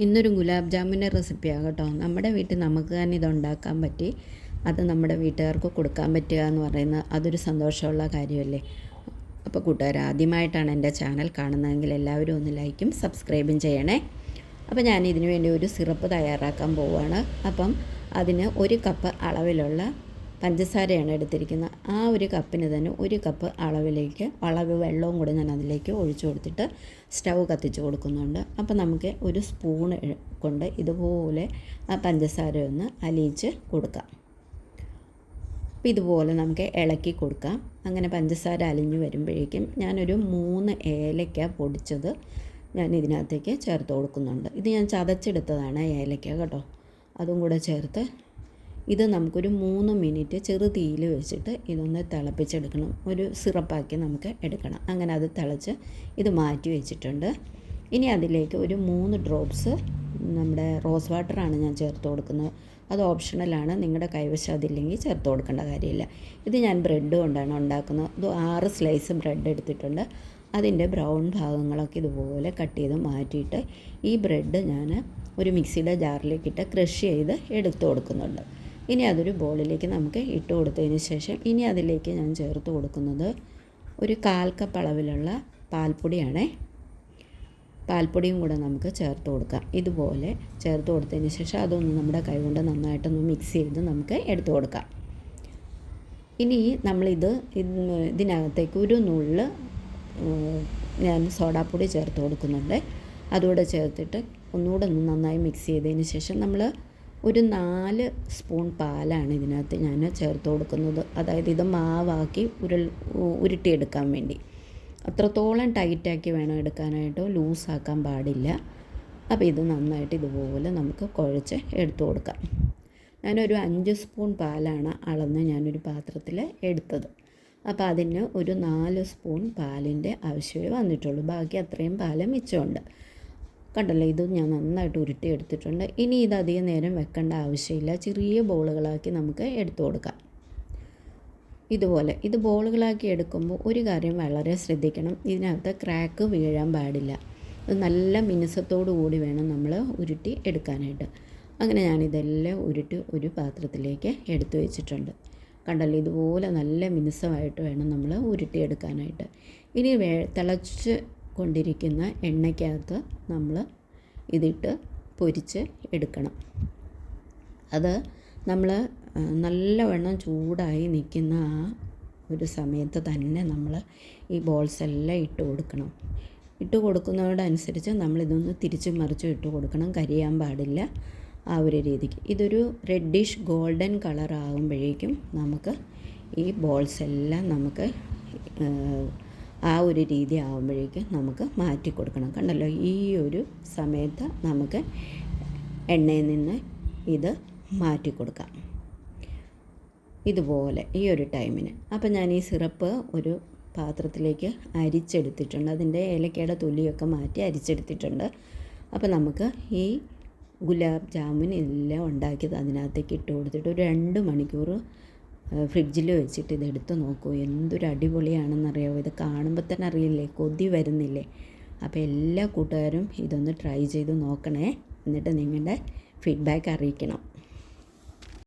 ഇന്നൊരു ഗുലാബ് ജാമുൻ്റെ റെസിപ്പിയാണ് കേട്ടോ. നമ്മുടെ വീട്ടിൽ നമുക്ക് തന്നെ ഇതുണ്ടാക്കാൻ പറ്റി, അത് നമ്മുടെ വീട്ടുകാർക്ക് കൊടുക്കാൻ പറ്റുക എന്ന് പറയുന്നത് അതൊരു സന്തോഷമുള്ള കാര്യമല്ലേ. അപ്പോൾ കൂട്ടുകാർ ആദ്യമായിട്ടാണ് എൻ്റെ ചാനൽ കാണുന്നതെങ്കിൽ എല്ലാവരും ഒന്ന് ലൈക്കും സബ്സ്ക്രൈബും ചെയ്യണേ. അപ്പോൾ ഞാൻ ഇതിനു വേണ്ടി ഒരു സിറപ്പ് തയ്യാറാക്കാൻ പോവുകയാണ്. അപ്പം അതിന് 1 കപ്പ് അളവിലുള്ള പഞ്ചസാരയാണ് എടുത്തിരിക്കുന്നത്. ആ ഒരു കപ്പിന് തന്നെ 1 കപ്പ് അളവ് വെള്ളവും കൂടെ ഞാൻ അതിലേക്ക് ഒഴിച്ചു കൊടുത്തിട്ട് സ്റ്റൗ കത്തിച്ച് കൊടുക്കുന്നുണ്ട്. അപ്പോൾ നമുക്ക് ഒരു സ്പൂൺ കൊണ്ട് ഇതുപോലെ ആ പഞ്ചസാര ഒന്ന് അലിയിച്ച് കൊടുക്കാം. അപ്പോൾ ഇതുപോലെ നമുക്ക് ഇളക്കി കൊടുക്കാം. അങ്ങനെ പഞ്ചസാര അലിഞ്ഞ് വരുമ്പോഴേക്കും ഞാനൊരു 3 ഏലക്ക പൊടിച്ചത് ഞാൻ ഇതിനകത്തേക്ക് ചേർത്ത് കൊടുക്കുന്നുണ്ട്. ഇത് ഞാൻ ചതച്ചെടുത്തതാണ് ഏലക്ക കേട്ടോ. അതും കൂടെ ചേർത്ത് ഇത് നമുക്കൊരു 3 മിനിറ്റ് ചെറു തീയിൽ വെച്ചിട്ട് ഇതൊന്ന് തിളപ്പിച്ചെടുക്കണം. ഒരു സിറപ്പാക്കി നമുക്ക് എടുക്കണം. അങ്ങനെ അത് തിളച്ച് ഇത് മാറ്റി വെച്ചിട്ടുണ്ട്. ഇനി അതിലേക്ക് ഒരു 3 ഡ്രോപ്സ് നമ്മുടെ റോസ് വാട്ടറാണ് ഞാൻ ചേർത്ത് കൊടുക്കുന്നത്. അത് ഓപ്ഷണലാണ്, നിങ്ങളുടെ കൈവശം അതില്ലെങ്കിൽ ചേർത്ത് കൊടുക്കേണ്ട കാര്യമില്ല. ഇത് ഞാൻ ബ്രെഡ് കൊണ്ടാണ് ഉണ്ടാക്കുന്നത്. ഇത് 6 സ്ലൈസ് ബ്രെഡ് എടുത്തിട്ടുണ്ട്. അതിൻ്റെ ബ്രൗൺ ഭാഗങ്ങളൊക്കെ ഇതുപോലെ കട്ട് ചെയ്ത് മാറ്റിയിട്ട് ഈ ബ്രെഡ് ഞാൻ ഒരു മിക്സിയുടെ ജാറിലേക്കിട്ട് ക്രഷ് ചെയ്ത് എടുത്തു കൊടുക്കുന്നുണ്ട്. ഇനി അതൊരു ബോളിലേക്ക് നമുക്ക് ഇട്ട് കൊടുത്തതിന് ശേഷം ഇനി അതിലേക്ക് ഞാൻ ചേർത്ത് കൊടുക്കുന്നത് ഒരു 1/4 കപ്പ് അളവിലുള്ള പാൽപ്പൊടിയാണേ. പാൽപ്പൊടിയും കൂടെ നമുക്ക് ചേർത്ത് കൊടുക്കാം. ഇതുപോലെ ചേർത്ത് കൊടുത്തതിന് ശേഷം അതൊന്ന് നമ്മുടെ കൈകൊണ്ട് നന്നായിട്ടൊന്ന് മിക്സ് ചെയ്ത് നമുക്ക് എടുത്തു കൊടുക്കാം. ഇനി ഇതിനകത്തേക്ക് ഒരു നുള്ള് ഞാൻ സോഡാപ്പൊടി ചേർത്ത് കൊടുക്കുന്നുണ്ട്. അതുകൂടെ ചേർത്തിട്ട് ഒന്നുകൂടെ ഒന്ന് നന്നായി മിക്സ് ചെയ്തതിന് ശേഷം നമ്മൾ ഒരു 4 സ്പൂൺ പാലാണ് ഇതിനകത്ത് ഞാൻ ചേർത്ത് കൊടുക്കുന്നത്. അതായത് ഇത് മാവാക്കി ഉരുട്ടിയെടുക്കാൻ വേണ്ടി. അത്രത്തോളം ടൈറ്റാക്കി വേണം എടുക്കാനായിട്ട്, ലൂസാക്കാൻ പാടില്ല. അപ്പോൾ ഇത് നന്നായിട്ട് ഇതുപോലെ നമുക്ക് കുഴച്ച് എടുത്തു കൊടുക്കാം. ഞാനൊരു 5 സ്പൂൺ പാലാണ് അളന്ന് ഞാനൊരു പാത്രത്തിൽ എടുത്തത്. അപ്പോൾ അതിന് ഒരു 4 സ്പൂൺ പാലിൻ്റെ ആവശ്യമേ വന്നിട്ടുള്ളൂ. ബാക്കി അത്രയും പാല് മിച്ചമുണ്ട്. കണ്ടല്ലോ, ഇത് ഞാൻ നന്നായിട്ട് ഉരുട്ടിയെടുത്തിട്ടുണ്ട്. ഇനി ഇത് അധികം നേരം വെക്കേണ്ട ആവശ്യമില്ല. ചെറിയ ബോളുകളാക്കി നമുക്ക് എടുത്തു കൊടുക്കാം. ഇതുപോലെ ഇത് ബോളുകളാക്കി എടുക്കുമ്പോൾ ഒരു കാര്യം വളരെ ശ്രദ്ധിക്കണം, ഇതിനകത്ത് ക്രാക്ക് വീഴാൻ പാടില്ല. ഇത് നല്ല മിനുസത്തോടു കൂടി വേണം നമ്മൾ ഉരുട്ടി എടുക്കാനായിട്ട്. അങ്ങനെ ഞാനിതെല്ലാം ഉരുട്ടി ഒരു പാത്രത്തിലേക്ക് എടുത്തു വെച്ചിട്ടുണ്ട്. കണ്ടല്ലോ, ഇതുപോലെ നല്ല മിനുസമായിട്ട് വേണം നമ്മൾ ഉരുട്ടിയെടുക്കാനായിട്ട്. ഇനി തിളച്ച് കൊണ്ടിരിക്കുന്ന എണ്ണയ്ക്കകത്ത് നമ്മൾ ഇതിട്ട് പൊരിച്ച് എടുക്കണം. അത് നമ്മൾ നല്ലവണ്ണം ചൂടായി നിൽക്കുന്ന ആ ഒരു സമയത്ത് തന്നെ നമ്മൾ ഈ ബോൾസ് എല്ലാം ഇട്ട് കൊടുക്കണം. ഇട്ട് കൊടുക്കുന്നതോടനുസരിച്ച് നമ്മളിതൊന്ന് തിരിച്ചും മറിച്ചും ഇട്ട് കൊടുക്കണം. കരിയാൻ പാടില്ല. ആ ഒരു രീതിക്ക് ഇതൊരു റെഡിഷ് ഗോൾഡൻ കളർ ആകുമ്പോഴേക്കും നമുക്ക് ഈ ബോൾസ് എല്ലാം നമുക്ക് ആ ഒരു രീതി ആകുമ്പോഴേക്കും നമുക്ക് മാറ്റി കൊടുക്കണം. കണ്ടല്ലോ, ഈ ഒരു സമയത്ത് നമുക്ക് എണ്ണയിൽ നിന്ന് ഇത് മാറ്റി കൊടുക്കാം. ഇതുപോലെ ഈ ഒരു ടൈമിന്. അപ്പോൾ ഞാൻ ഈ സിറപ്പ് ഒരു പാത്രത്തിലേക്ക് അരിച്ചെടുത്തിട്ടുണ്ട്. അതിൻ്റെ ഏലക്കയുടെ തൊലിയൊക്കെ മാറ്റി അരിച്ചെടുത്തിട്ടുണ്ട്. അപ്പോൾ നമുക്ക് ഈ ഗുലാബ് ജാമുൻ എല്ലാം ഉണ്ടാക്കിയത് അതിനകത്തേക്ക് ഇട്ട് കൊടുത്തിട്ട് ഒരു 2 മണിക്കൂർ ഫ്രിഡ്ജിൽ വെച്ചിട്ട് ഇതെടുത്ത് നോക്കൂ. എന്തൊരു അടിപൊളിയാണെന്നറിയാമോ. ഇത് കാണുമ്പോൾ തന്നെ അറിയില്ലേ, കൊതി വരുന്നില്ലേ. അപ്പോൾ എല്ലാ കൂട്ടുകാരും ഇതൊന്ന് ട്രൈ ചെയ്ത് നോക്കണേ. എന്നിട്ട് നിങ്ങളുടെ ഫീഡ്ബാക്ക് അറിയിക്കണം.